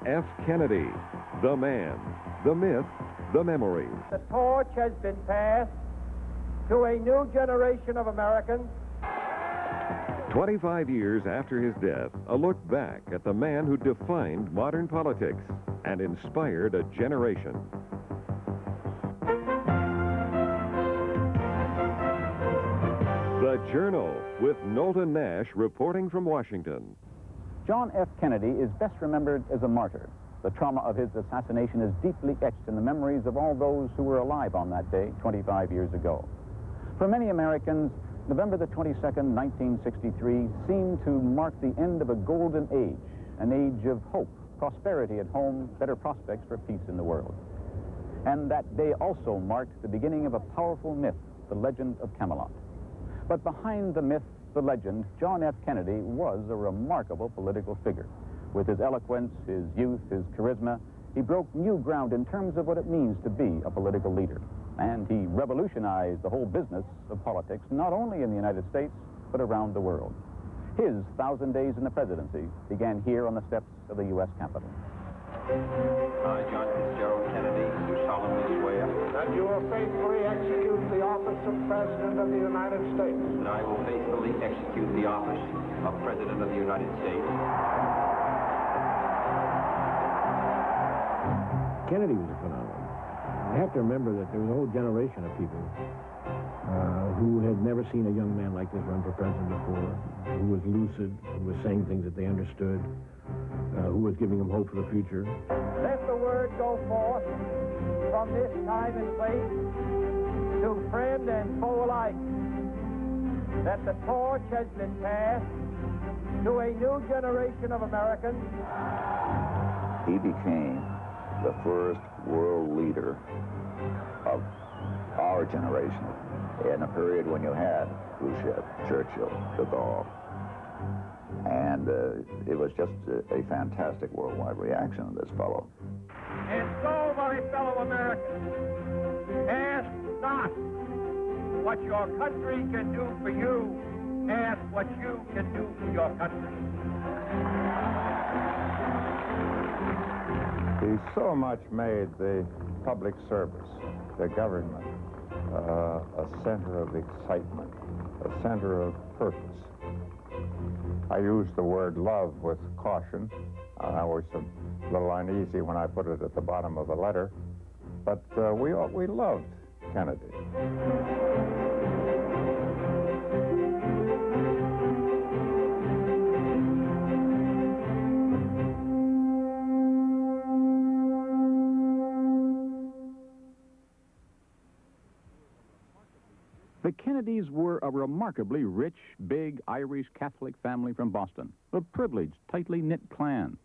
F. Kennedy, the man, the myth, the memory. The torch has been passed to a new generation of Americans. 25 years after his death, a look back at the man who defined modern politics and inspired a generation. The Journal with Knowlton Nash reporting from Washington. John F. Kennedy is best remembered as a martyr. The trauma of his assassination is deeply etched in the memories of all those who were alive on that day 25 years ago. For many Americans, November the 22nd, 1963 seemed to mark the end of a golden age, an age of hope, prosperity at home, better prospects for peace in the world. And that day also marked the beginning of a powerful myth, the legend of Camelot. But behind the myth, the legend, John F. Kennedy was a remarkable political figure. With his eloquence, his youth, his charisma, he broke new ground in terms of what it means to be a political leader. And he revolutionized the whole business of politics, not only in the United States, but around the world. His 1,000 days in the presidency began here on the steps of the U.S. Capitol. I, John Fitzgerald Kennedy, do solemnly swear That you will faithfully execute the office of President of the United States. that I will faithfully execute the office of President of the United States. Kennedy was a phenomenon. You have to remember that there was a whole generation of people who had never seen a young man like this run for president before, who was lucid, who was saying things that they understood, who was giving them hope for the future. Let the word go forth from this time and place to friend and foe alike that the torch has been passed to a new generation of Americans. He became the first world leader of our generation in a period when you had Khrushchev, Churchill, de Gaulle. And it was just a fantastic worldwide reaction to this fellow. And so, my fellow Americans, ask not what your country can do for you, ask what you can do for your country. He so much made the public service, the government, a center of excitement, a center of purpose. I use the word love with caution. I was a little uneasy when I put it at the bottom of the letter, but we loved Kennedy. The Kennedys were a remarkably rich, big Irish Catholic family from Boston, a privileged, tightly knit clan.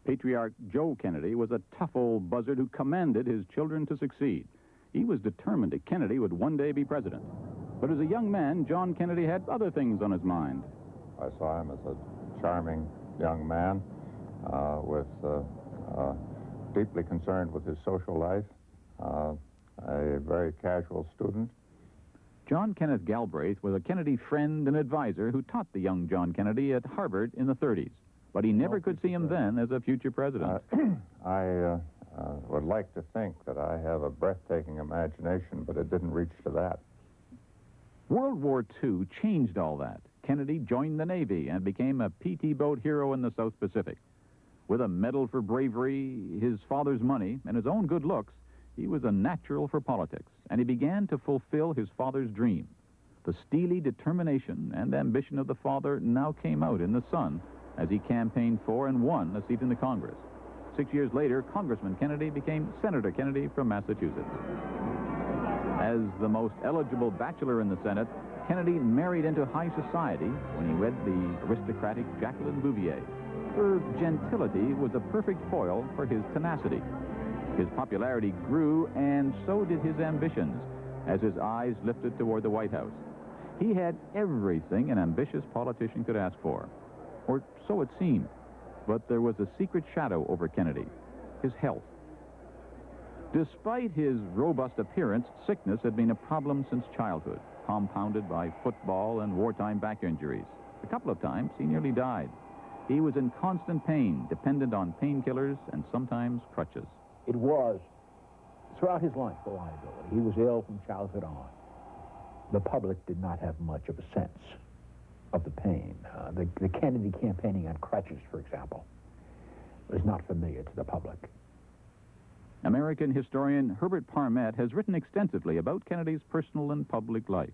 Patriarch Joe Kennedy was a tough old buzzard who commanded his children to succeed. He was determined that Kennedy would one day be president. But as a young man, John Kennedy had other things on his mind. I saw him as a charming young man deeply concerned with his social life, a very casual student. John Kenneth Galbraith was a Kennedy friend and advisor who taught the young John Kennedy at Harvard in the 30s. But he never could see him then as a future president. I would like to think that I have a breathtaking imagination, but it didn't reach to that. World War II changed all that. Kennedy joined the Navy and became a PT boat hero in the South Pacific. With a medal for bravery, his father's money, and his own good looks, he was a natural for politics, and he began to fulfill his father's dream. The steely determination and ambition of the father now came out in the son as he campaigned for and won a seat in the Congress. 6 years later, Congressman Kennedy became Senator Kennedy from Massachusetts. As the most eligible bachelor in the Senate, Kennedy married into high society when he wed the aristocratic Jacqueline Bouvier. Her gentility was a perfect foil for his tenacity. His popularity grew, and so did his ambitions, as his eyes lifted toward the White House. He had everything an ambitious politician could ask for, or so it seemed. But there was a secret shadow over Kennedy, his health. Despite his robust appearance, sickness had been a problem since childhood, compounded by football and wartime back injuries. A couple of times, he nearly died. he was in constant pain, dependent on painkillers and sometimes crutches. It was, throughout his life, a liability. He was ill from childhood on. The public did not have much of a sense of the pain. The Kennedy campaigning on crutches, for example, was not familiar to the public. American historian Herbert Parmet has written extensively about Kennedy's personal and public life.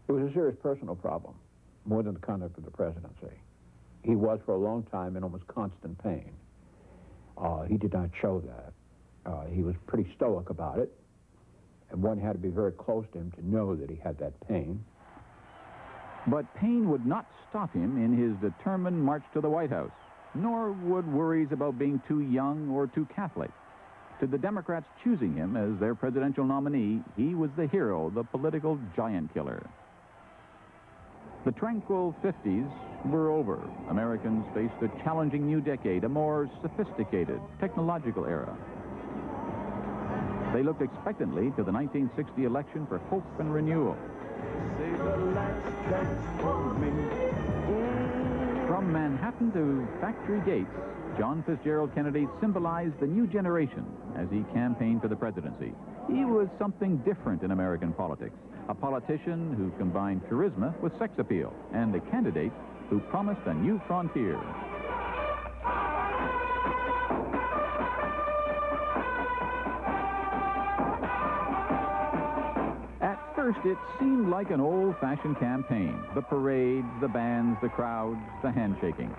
It was a serious personal problem, more than the conduct of the presidency. He was, for a long time, in almost constant pain. He did not show that. He was pretty stoic about it, and one had to be very close to him to know that he had that pain. But pain would not stop him in his determined march to the White House, nor would worries about being too young or too Catholic. To the Democrats choosing him as their presidential nominee, he was the hero, the political giant killer. The tranquil 50s were over. Americans faced a challenging new decade, a more sophisticated, technological era. They looked expectantly to the 1960 election for hope and renewal. From Manhattan to Factory Gates, John Fitzgerald Kennedy symbolized the new generation as he campaigned for the presidency. He was something different in American politics, a politician who combined charisma with sex appeal, and a candidate who promised a new frontier. At first, it seemed like an old-fashioned campaign. The parades, the bands, the crowds, the handshaking.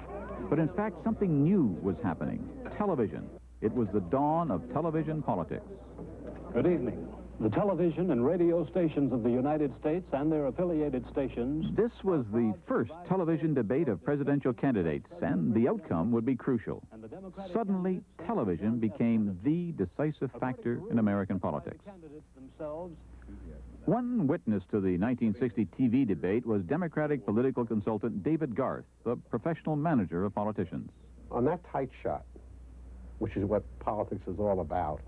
But in fact, something new was happening. Television. It was the dawn of television politics. Good evening. The television and radio stations of the United States and their affiliated stations... This was the first television debate of presidential candidates, and the outcome would be crucial. Suddenly, television became the decisive factor in American politics. One witness to the 1960 TV debate was Democratic political consultant David Garth, the professional manager of politicians. On that tight shot, which is what politics is all about,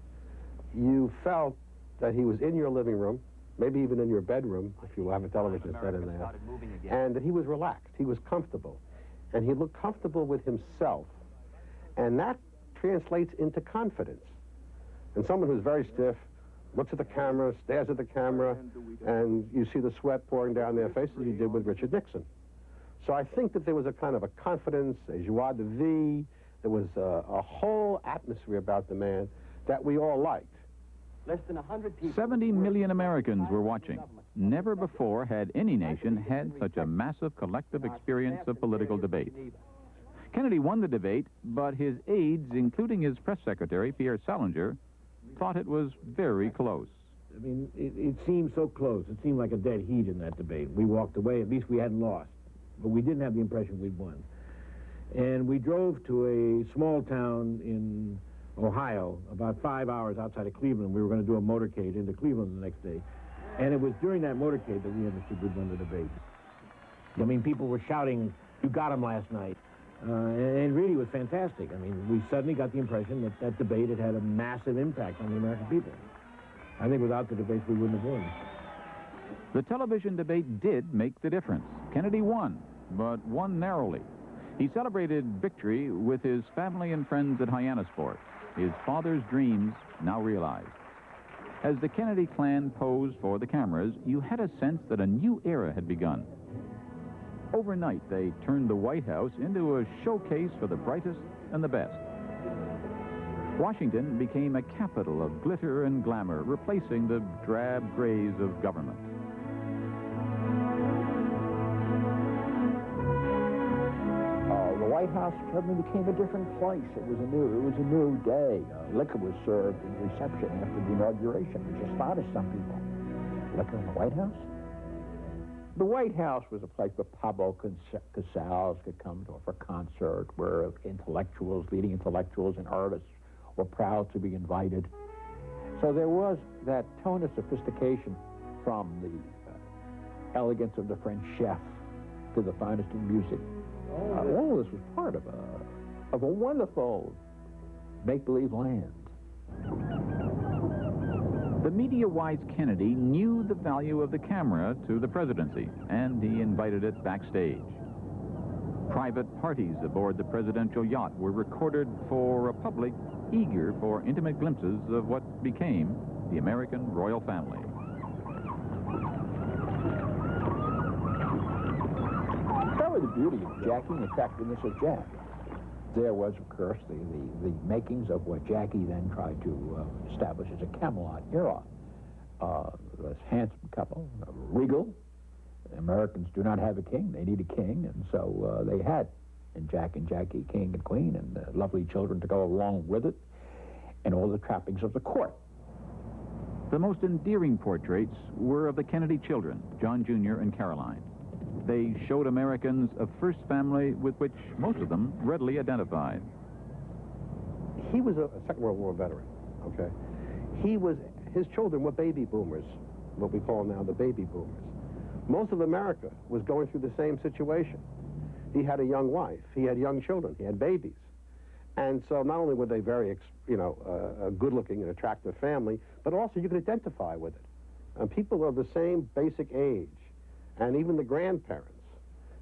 you felt that he was in your living room, maybe even in your bedroom, if you have a television set in there, and that he was relaxed, he was comfortable, and he looked comfortable with himself, and that translates into confidence. And someone who's very stiff looks at the camera, stares at the camera, and you see the sweat pouring down their faces, you did with Richard Nixon. So I think that there was a kind of a confidence, a joie de vivre, there was a whole atmosphere about the man that we all liked. Less than 100 people. 70 million Americans were watching. Never before had any nation had such a massive collective experience of political debate. Kennedy won the debate, but his aides, including his press secretary, Pierre Salinger, thought it was very close. I mean, it seemed so close. It seemed like a dead heat in that debate. We walked away. At least we hadn't lost. But we didn't have the impression we'd won. And we drove to a small town in Ohio, about 5 hours outside of Cleveland. We were going to do a motorcade into Cleveland the next day. And it was during that motorcade that we understood we'd won the debate. I mean, people were shouting, "You got him last night." And it really was fantastic. I mean, we suddenly got the impression that that debate had had a massive impact on the American people. I think without the debates, we wouldn't have won. The television debate did make the difference. Kennedy won, but won narrowly. He celebrated victory with his family and friends at Hyannisport, his father's dreams now realized. As the Kennedy clan posed for the cameras, you had a sense that a new era had begun. Overnight, they turned the White House into a showcase for the brightest and the best. Washington became a capital of glitter and glamour, replacing the drab grays of government. The White House suddenly became a different place. It was a new day. Liquor was served in reception after the inauguration, which astonished some people. Liquor in the White House? The White House was a place where Pablo Casals could come to for a concert, where intellectuals, leading intellectuals and artists were proud to be invited. So there was that tone of sophistication from the elegance of the French chef to the finest in music. All of this was part of a wonderful make-believe land. The media-wise Kennedy knew the value of the camera to the presidency, and he invited it backstage. Private parties aboard the presidential yacht were recorded for a public eager for intimate glimpses of what became the American royal family. That was the beauty of Jackie and the attractiveness of Jack. There was, of course, the makings of what Jackie then tried to establish as a Camelot era. This handsome couple, regal. The Americans do not have a king. They need a king, and so they had. And Jack and Jackie, king and queen, and lovely children to go along with it, and all the trappings of the court. The most endearing portraits were of the Kennedy children, John Jr. and Caroline. They showed Americans a first family with which most of them readily identified. He was a Second World War veteran, okay? His children were baby boomers, what we call now the baby boomers. Most of America was going through the same situation. He had a young wife, he had young children, he had babies. And so not only were they very, a good-looking and attractive family, but also you could identify with it. And people of the same basic age, and even the grandparents.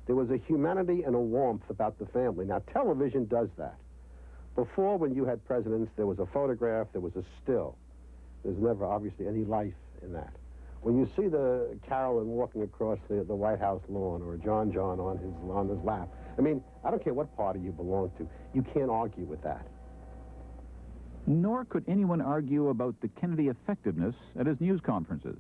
There was a humanity and a warmth about the family. Now, television does that. Before, when you had presidents, there was a photograph, there was a still. There's never, obviously, any life in that. When you see the Carolyn walking across the White House lawn, or John on his lap, I mean, I don't care what party you belong to, you can't argue with that. Nor could anyone argue about the Kennedy effectiveness at his news conferences.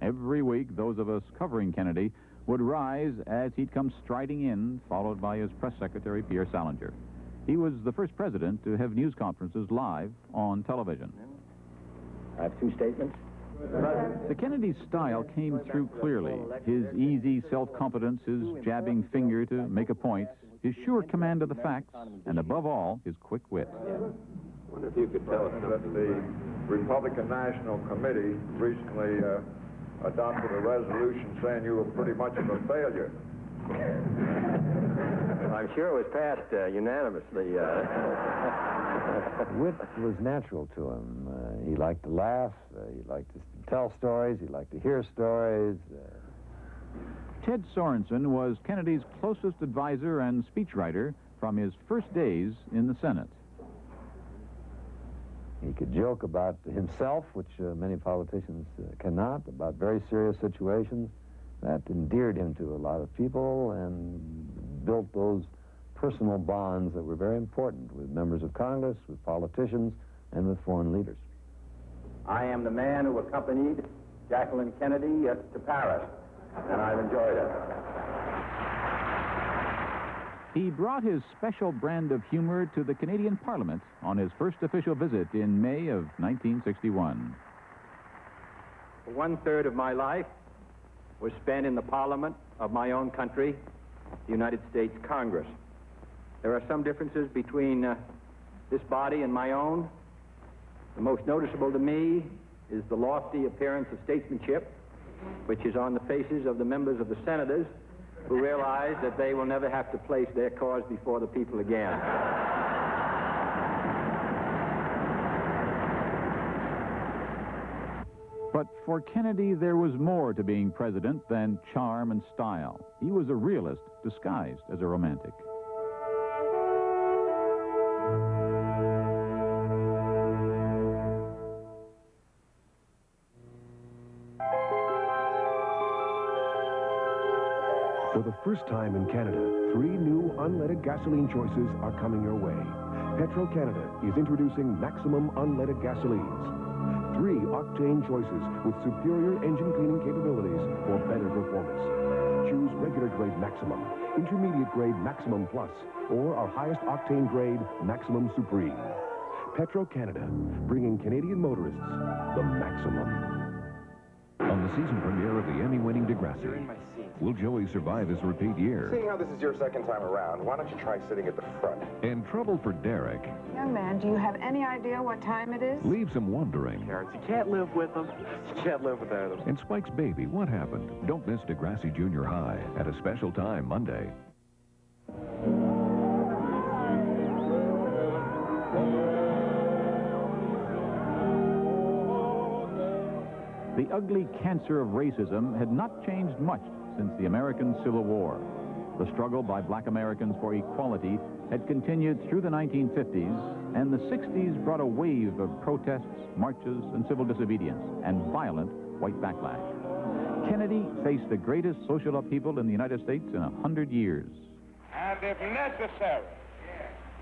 Every week, those of us covering Kennedy would rise as he'd come striding in, followed by his press secretary, Pierre Salinger. He was the first president to have news conferences live on television. I have two statements. The Kennedy style came through clearly. His easy self-confidence, his jabbing finger to make a point, his sure command of the facts, and above all, his quick wit. I wonder if you could tell us that the Republican National Committee recently adopted a resolution saying you were pretty much of a failure. I'm sure it was passed unanimously. Wit was natural to him. He liked to laugh. He liked to tell stories. He liked to hear stories. Ted Sorensen was Kennedy's closest advisor and speechwriter from his first days in the Senate. He could joke about himself, which many politicians cannot, about very serious situations. That endeared him to a lot of people and built those personal bonds that were very important with members of Congress, with politicians, and with foreign leaders. I am the man who accompanied Jacqueline Kennedy to Paris, and I've enjoyed it. He brought his special brand of humor to the Canadian Parliament on his first official visit in May of 1961. 1/3 of my life was spent in the Parliament of my own country, the United States Congress. There are some differences between this body and my own. The most noticeable to me is the lofty appearance of statesmanship, which is on the faces of the members of the senators, who realize that they will never have to place their cause before the people again. But for Kennedy, there was more to being president than charm and style. He was a realist disguised as a romantic. For the first time in Canada, 3 new unleaded gasoline choices are coming your way. Petro-Canada is introducing Maximum Unleaded Gasolines. 3 octane choices with superior engine cleaning capabilities for better performance. Choose regular grade Maximum, intermediate grade Maximum Plus, or our highest octane grade Maximum Supreme. Petro-Canada, bringing Canadian motorists the maximum. On the season premiere of the Emmy-winning Degrassi, will Joey survive his repeat year? Seeing how this is your second time around, why don't you try sitting at the front? And trouble for Derek Young man, do you have any idea what time it is? leaves him wondering. Carrots, you can't live with them. You can't live without them. And Spike's baby, what happened? Don't miss Degrassi Junior High at a special time Monday. The ugly cancer of racism had not changed much since the American Civil War. The struggle by black Americans for equality had continued through the 1950s, and the 60s brought a wave of protests, marches, and civil disobedience, and violent white backlash. Kennedy faced the greatest social upheaval in the United States in 100 years. And if necessary,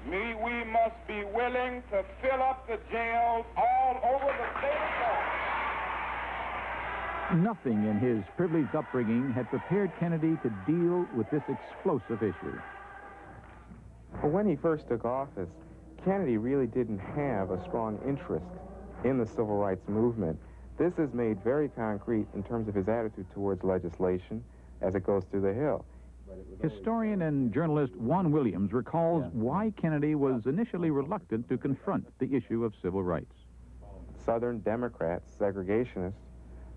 we must be willing to fill up the jails all over the state of Florida. Nothing in his privileged upbringing had prepared Kennedy to deal with this explosive issue. Well, when he first took office, Kennedy really didn't have a strong interest in the civil rights movement. This is made very concrete in terms of his attitude towards legislation as it goes through the Hill. Historian and journalist Juan Williams recalls why Kennedy was initially reluctant to confront the issue of civil rights. Southern Democrats, segregationists,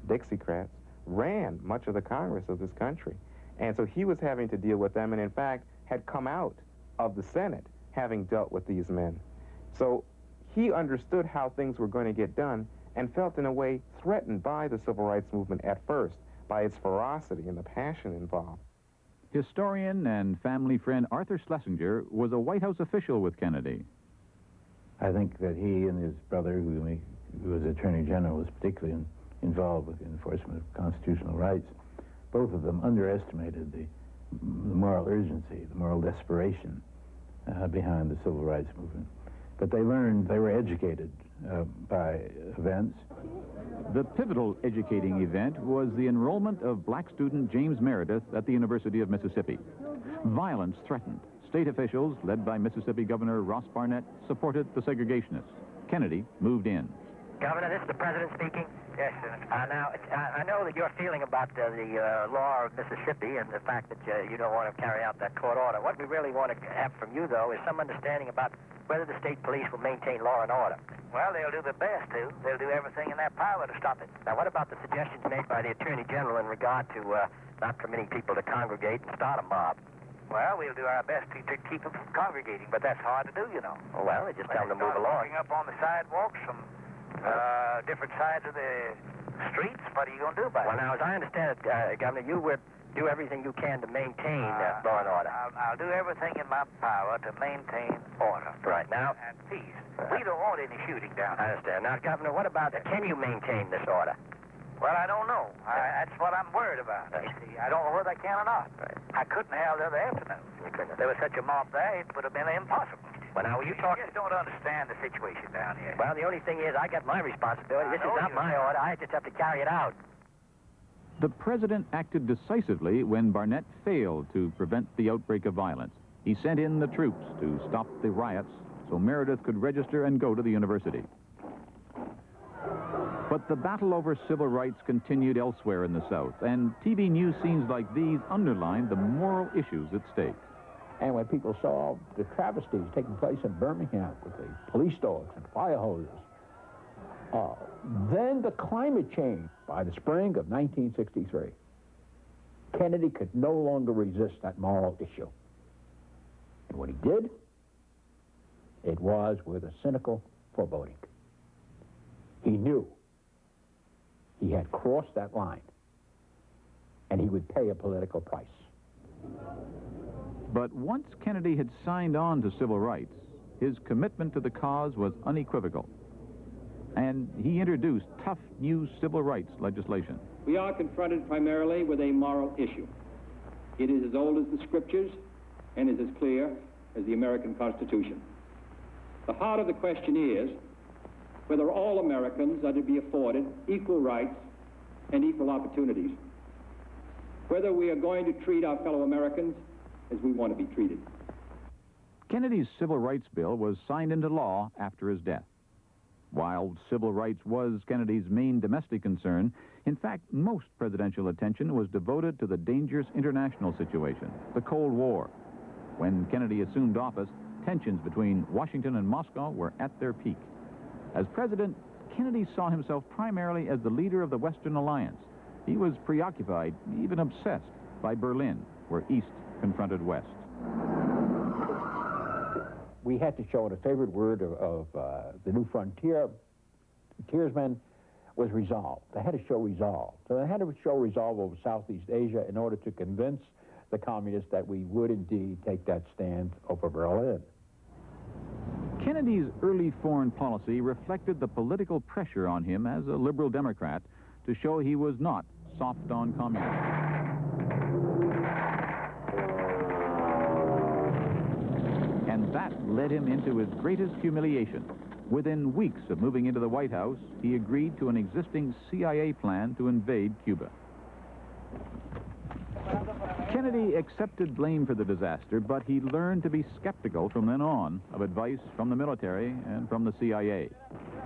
Dixiecrats ran much of the Congress of this country. And so he was having to deal with them and, in fact, had come out of the Senate having dealt with these men. So he understood how things were going to get done and felt, in a way, threatened by the civil rights movement at first, by its ferocity and the passion involved. Historian and family friend Arthur Schlesinger was a White House official with Kennedy. I think that he and his brother, who was Attorney General, was particularly involved with the enforcement of constitutional rights. Both of them underestimated the moral urgency, the moral desperation behind the civil rights movement. But they learned, they were educated by events. The pivotal educating event was the enrollment of black student James Meredith at the University of Mississippi. Violence threatened. State officials, led by Mississippi Governor Ross Barnett, supported the segregationists. Kennedy moved in. Governor, this is the President speaking. Yes, sir. Now, I know that your feeling about the law of Mississippi and the fact that you don't want to carry out that court order. What we really want to have from you, though, is some understanding about whether the state police will maintain law and order. Well, they'll do their best to. They'll do everything in their power to stop it. Now, what about the suggestions made by the Attorney General in regard to not permitting people to congregate and start a mob? Well, we'll do our best to keep them from congregating, but that's hard to do, you know. Oh, well, they just tell them to move along. Walking up on the sidewalks from different sides of the streets, what are you going to do about it? Well, now, as I understand it, Governor, you would do everything you can to maintain law and order. I'll do everything in my power to maintain order. Right now. And peace. We don't want any shooting down I here. understand. Now, Governor, what about, can you maintain this order? Well, I don't know. That's what I'm worried about. Right. You see, I don't know whether I can or not. Right. I couldn't have the other afternoon. You couldn't. There was such a mob there, it would have been impossible. Well, now, you just don't understand the situation down here. Well, the only thing is, I got my responsibility. This is not my order. I just have to carry it out. The president acted decisively when Barnett failed to prevent the outbreak of violence. He sent in the troops to stop the riots so Meredith could register and go to the university. But the battle over civil rights continued elsewhere in the South, and TV news scenes like these underlined the moral issues at stake. And when people saw the travesties taking place in Birmingham with the police dogs and fire hoses, then the climate change by the spring of 1963. Kennedy could no longer resist that moral issue. And what he did, it was with a cynical foreboding. He knew he had crossed that line, and he would pay a political price. But once Kennedy had signed on to civil rights, his commitment to the cause was unequivocal. And he introduced tough new civil rights legislation. We are confronted primarily with a moral issue. It is as old as the scriptures and is as clear as the American Constitution. The heart of the question is whether all Americans are to be afforded equal rights and equal opportunities. Whether we are going to treat our fellow Americans as we want to be treated. Kennedy's civil rights bill was signed into law after his death. While civil rights was Kennedy's main domestic concern, in fact, most presidential attention was devoted to the dangerous international situation, the Cold War. When Kennedy assumed office, tensions between Washington and Moscow were at their peak. As president, Kennedy saw himself primarily as the leader of the Western Alliance. He was preoccupied, even obsessed, by Berlin, where East confronted West. We had to show the favorite word of the new frontiersmen was resolve. They had to show resolve. So they had to show resolve over Southeast Asia in order to convince the communists that we would indeed take that stand over Berlin. Kennedy's early foreign policy reflected the political pressure on him as a liberal Democrat to show he was not soft on communism. And that led him into his greatest humiliation. Within weeks of moving into the White House, he agreed to an existing CIA plan to invade Cuba. Kennedy accepted blame for the disaster, but he learned to be skeptical from then on of advice from the military and from the CIA.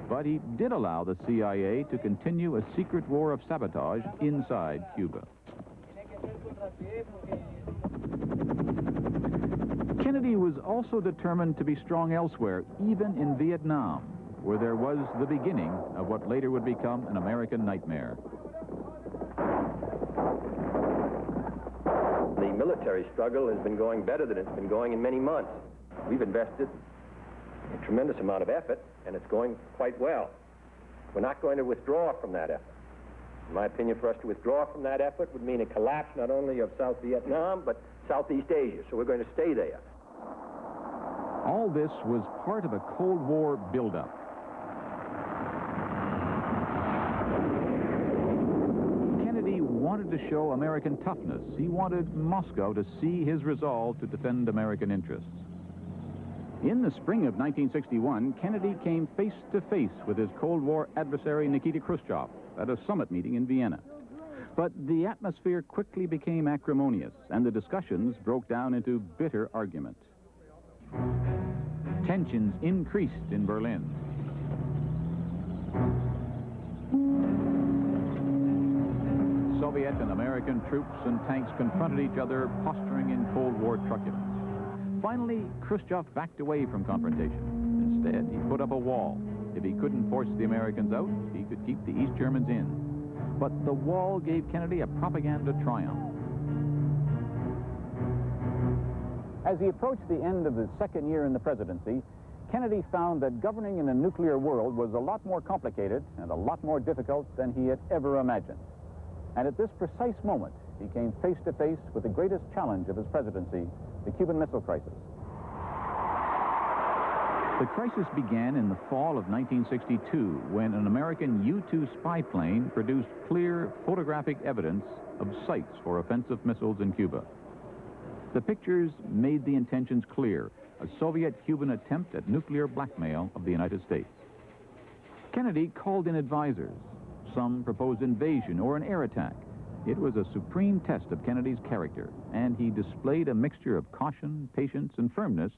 But he did allow the CIA to continue a secret war of sabotage inside Cuba. Kennedy was also determined to be strong elsewhere, even in Vietnam, where there was the beginning of what later would become an American nightmare. The military struggle has been going better than it's been going in many months. We've invested a tremendous amount of effort, and it's going quite well. We're not going to withdraw from that effort. In my opinion, for us to withdraw from that effort would mean a collapse not only of South Vietnam, but Southeast Asia, so we're going to stay there. All this was part of a Cold War buildup. Kennedy wanted to show American toughness. He wanted Moscow to see his resolve to defend American interests. In the spring of 1961, Kennedy came face-to-face with his Cold War adversary Nikita Khrushchev at a summit meeting in Vienna. But the atmosphere quickly became acrimonious, and the discussions broke down into bitter argument. Tensions increased in Berlin. Soviet and American troops and tanks confronted each other, posturing in Cold War truculence. Finally, Khrushchev backed away from confrontation. Instead, he put up a wall. If he couldn't force the Americans out, he could keep the East Germans in. But the wall gave Kennedy a propaganda triumph. As he approached the end of his second year in the presidency, Kennedy found that governing in a nuclear world was a lot more complicated and a lot more difficult than he had ever imagined. And at this precise moment, he came face to face with the greatest challenge of his presidency, the Cuban Missile Crisis. The crisis began in the fall of 1962 when an American U-2 spy plane produced clear photographic evidence of sites for offensive missiles in Cuba. The pictures made the intentions clear, a Soviet-Cuban attempt at nuclear blackmail of the United States. Kennedy called in advisors. Some proposed invasion or an air attack. It was a supreme test of Kennedy's character, and he displayed a mixture of caution, patience, and firmness,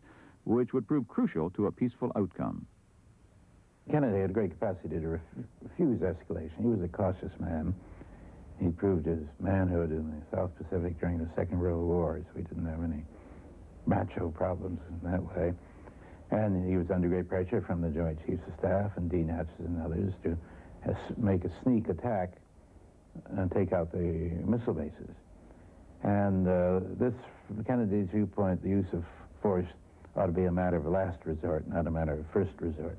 which would prove crucial to a peaceful outcome. Kennedy had great capacity to refuse escalation. He was a cautious man. He proved his manhood in the South Pacific during the Second World War, so he didn't have any macho problems in that way. And he was under great pressure from the Joint Chiefs of Staff and DNATs and others to make a sneak attack and take out the missile bases. And this, from Kennedy's viewpoint, the use of force ought to be a matter of last resort, not a matter of first resort.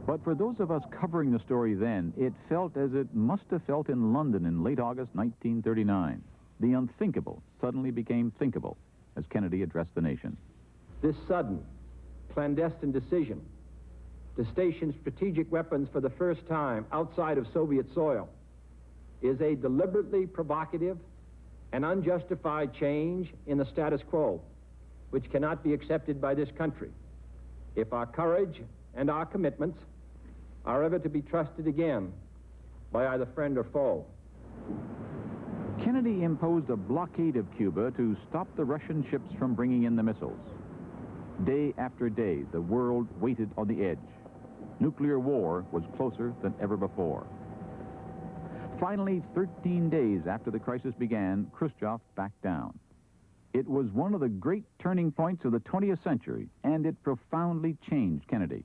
But for those of us covering the story then, it felt as it must have felt in London in late August 1939. The unthinkable suddenly became thinkable as Kennedy addressed the nation. This sudden, clandestine decision to station strategic weapons for the first time outside of Soviet soil is a deliberately provocative and unjustified change in the status quo, which cannot be accepted by this country if our courage and our commitments are ever to be trusted again by either friend or foe. Kennedy imposed a blockade of Cuba to stop the Russian ships from bringing in the missiles. Day after day, the world waited on the edge. Nuclear war was closer than ever before. Finally, 13 days after the crisis began, Khrushchev backed down. It was one of the great turning points of the 20th century, and it profoundly changed Kennedy.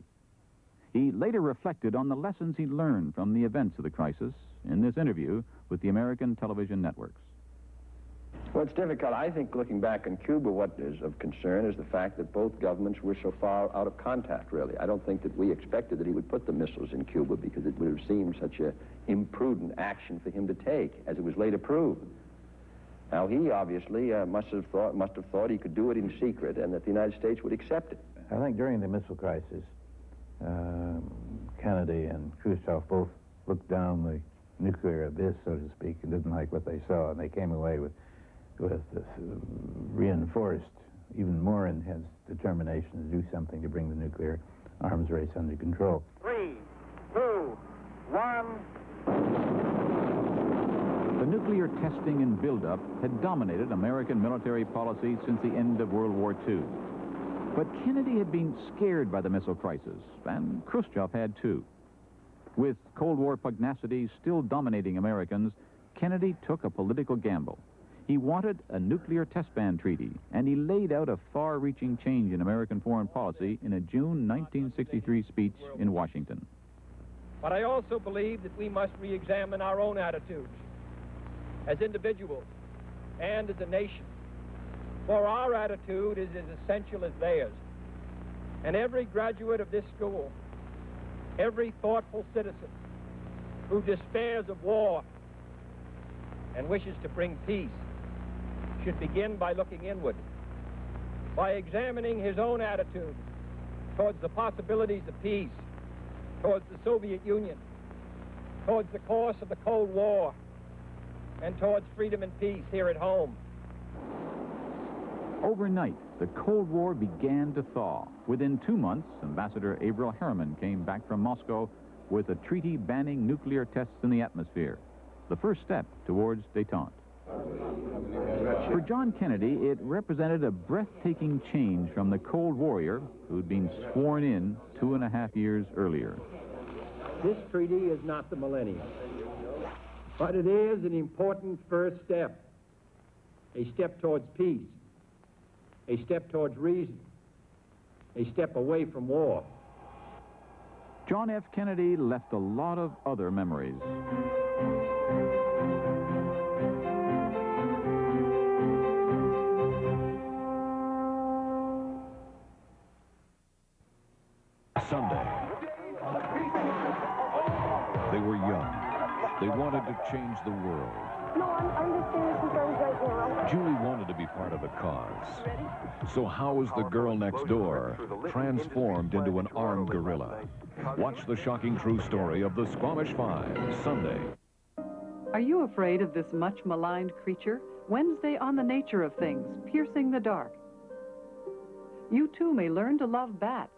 He later reflected on the lessons he learned from the events of the crisis in this interview with the American television networks. Well, it's difficult. I think looking back on Cuba, what is of concern is the fact that both governments were so far out of contact, really. I don't think that we expected that he would put the missiles in Cuba because it would have seemed such an imprudent action for him to take, as it was later proved. Now, he obviously must have thought he could do it in secret and that the United States would accept it. I think during the missile crisis, Kennedy and Khrushchev both looked down the nuclear abyss, so to speak, and didn't like what they saw, and they came away with this reinforced, even more intense determination to do something to bring the nuclear arms race under control. 3, 2, 1. The nuclear testing and buildup had dominated American military policy since the end of World War II. But Kennedy had been scared by the missile crisis, and Khrushchev had too. With Cold War pugnacity still dominating Americans, Kennedy took a political gamble. He wanted a nuclear test ban treaty, and he laid out a far-reaching change in American foreign policy in a June 1963 speech in Washington. But I also believe that we must re-examine our own attitudes as individuals and as a nation. For our attitude is as essential as theirs. And every graduate of this school, every thoughtful citizen who despairs of war and wishes to bring peace should begin by looking inward, by examining his own attitude towards the possibilities of peace, towards the Soviet Union, towards the course of the Cold War, and towards freedom and peace here at home. Overnight, the Cold War began to thaw. Within 2 months, Ambassador Averell Harriman came back from Moscow with a treaty banning nuclear tests in the atmosphere, the first step towards détente. For John Kennedy, it represented a breathtaking change from the Cold Warrior who'd been sworn in 2.5 years earlier. This treaty is not the millennium, but it is an important first step, a step towards peace, a step towards reason, a step away from war. John F. Kennedy left a lot of other memories. Sunday. They were young. They wanted to change the world. No, I'm just doing some things right now. Julie wanted to be part of the cause. So how was the girl next door transformed into an armed guerrilla? Watch the shocking true story of the Squamish Five, Sunday. Are you afraid of this much maligned creature? Wednesday on The Nature of Things, Piercing the Dark. You too may learn to love bats.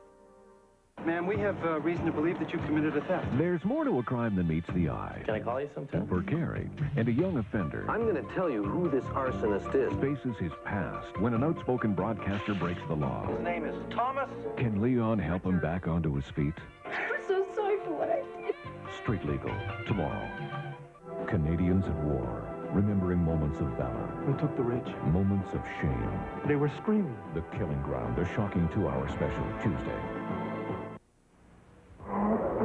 Ma'am, we have reason to believe that you committed a theft. There's more to a crime than meets the eye. Can I call you sometime? For Carrie, and a young offender I'm going to tell you who this arsonist is. faces his past when an outspoken broadcaster breaks the law. His name is Thomas. Can Leon help him back onto his feet? I'm so sorry for what I did. Straight Legal, tomorrow. Canadians at war, remembering moments of valor. We took the ridge. Moments of shame. They were screaming. The Killing Ground, a shocking 2-hour special, Tuesday. Happy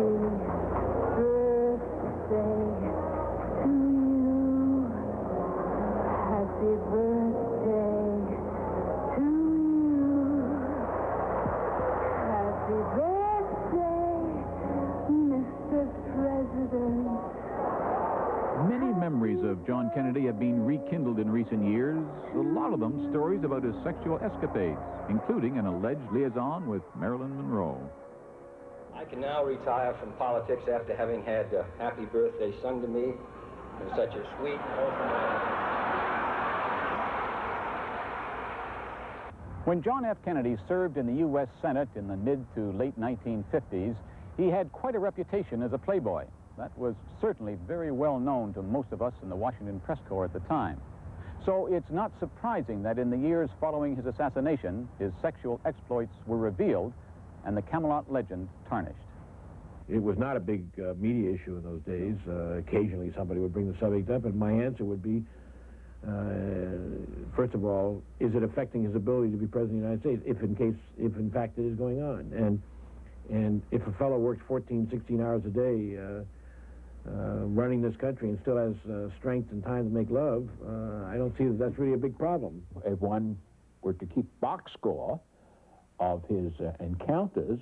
birthday to you. Happy birthday, Mr. President. Many memories of John Kennedy have been rekindled in recent years, a lot of them stories about his sexual escapades, including an alleged liaison with Marilyn Monroe. I can now retire from politics after having had happy birthday sung to me in such a sweet, When John F. Kennedy served in the U.S. Senate in the mid to late 1950s, he had quite a reputation as a playboy. That was certainly very well known to most of us in the Washington press corps at the time. So it's not surprising that in the years following his assassination, his sexual exploits were revealed and the Camelot legend tarnished. It was not a big media issue in those days. Occasionally somebody would bring the subject up, and my answer would be, first of all, is it affecting his ability to be president of the United States, if in fact it is going on? And if a fellow works 14, 16 hours a day running this country and still has strength and time to make love, I don't see that that's really a big problem. If one were to keep box score of his encounters,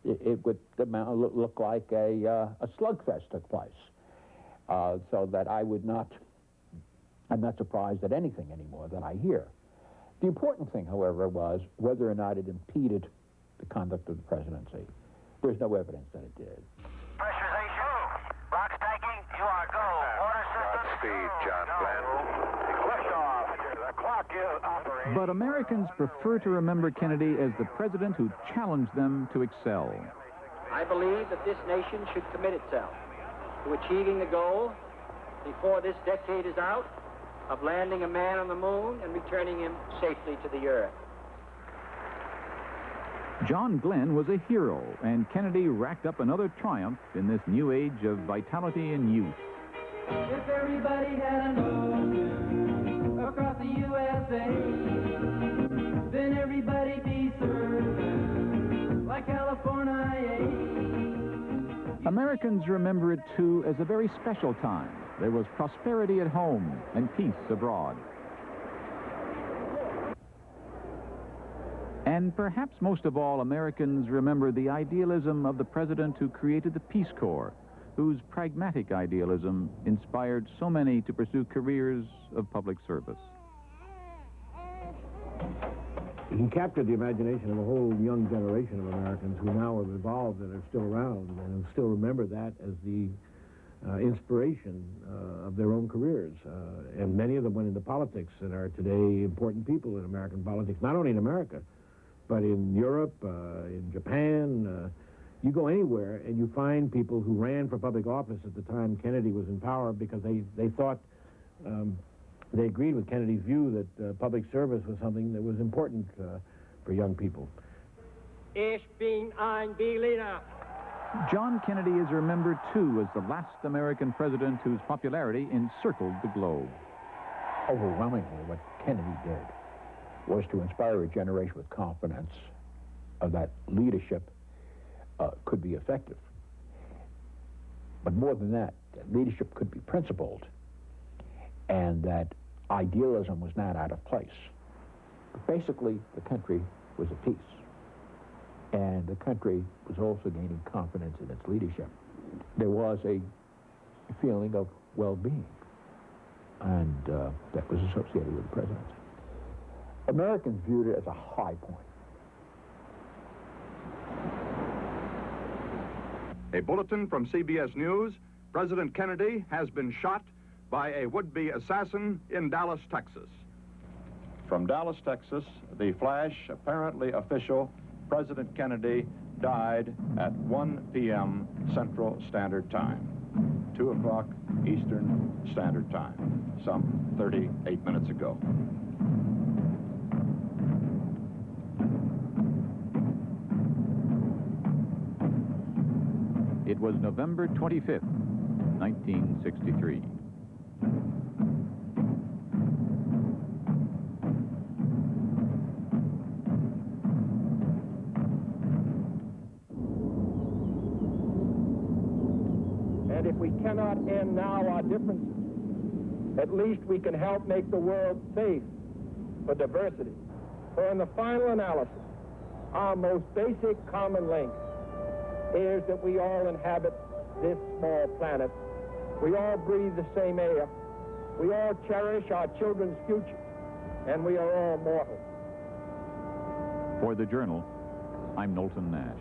it would look like a slugfest took place. So that I would not I'm not surprised at anything anymore that I hear. The important thing, however, was whether or not it impeded the conduct of the presidency. There's no evidence that it did. Pressurization. Clock's taking. You are go. Water system. Godspeed, John Glenn. Liftoff. The clock is operating. But Americans prefer to remember Kennedy as the president who challenged them to excel. I believe that this nation should commit itself to achieving the goal before this decade is out of landing a man on the moon and returning him safely to the earth. John Glenn was a hero, and Kennedy racked up another triumph in this new age of vitality and youth. If everybody had an ocean across the USA, then everybody'd be served like California. Americans remember it, too, as a very special time. There was prosperity at home and peace abroad. And perhaps most of all, Americans remember the idealism of the president who created the Peace Corps, whose pragmatic idealism inspired so many to pursue careers of public service. He captured the imagination of a whole young generation of Americans who now have evolved and are still around and who still remember that as the inspiration of their own careers. And many of them went into politics and are today important people in American politics, not only in America, but in Europe, in Japan. You go anywhere and you find people who ran for public office at the time Kennedy was in power because they thought, they agreed with Kennedy's view that public service was something that was important for young people. Ich bin ein Berliner. John Kennedy is remembered, too, as the last American president whose popularity encircled the globe. Overwhelmingly, what Kennedy did was to inspire a generation with confidence that leadership could be effective. But more than that leadership could be principled, and that idealism was not out of place. Basically, the country was at peace, and the country was also gaining confidence in its leadership. There was a feeling of well-being, and that was associated with the presidency. Americans viewed it as a high point. A bulletin from CBS News: President Kennedy has been shot by a would-be assassin in Dallas, Texas. From Dallas, Texas, the flash, apparently official: President Kennedy died at 1 p.m. Central Standard Time, 2 o'clock Eastern Standard Time, some 38 minutes ago. It was November 25th, 1963. And if we cannot end now our differences, at least we can help make the world safe for diversity. For in the final analysis, our most basic common link is that we all inhabit this small planet. We all breathe the same air. We all cherish our children's future. And we are all mortal. For the Journal, I'm Knowlton Nash.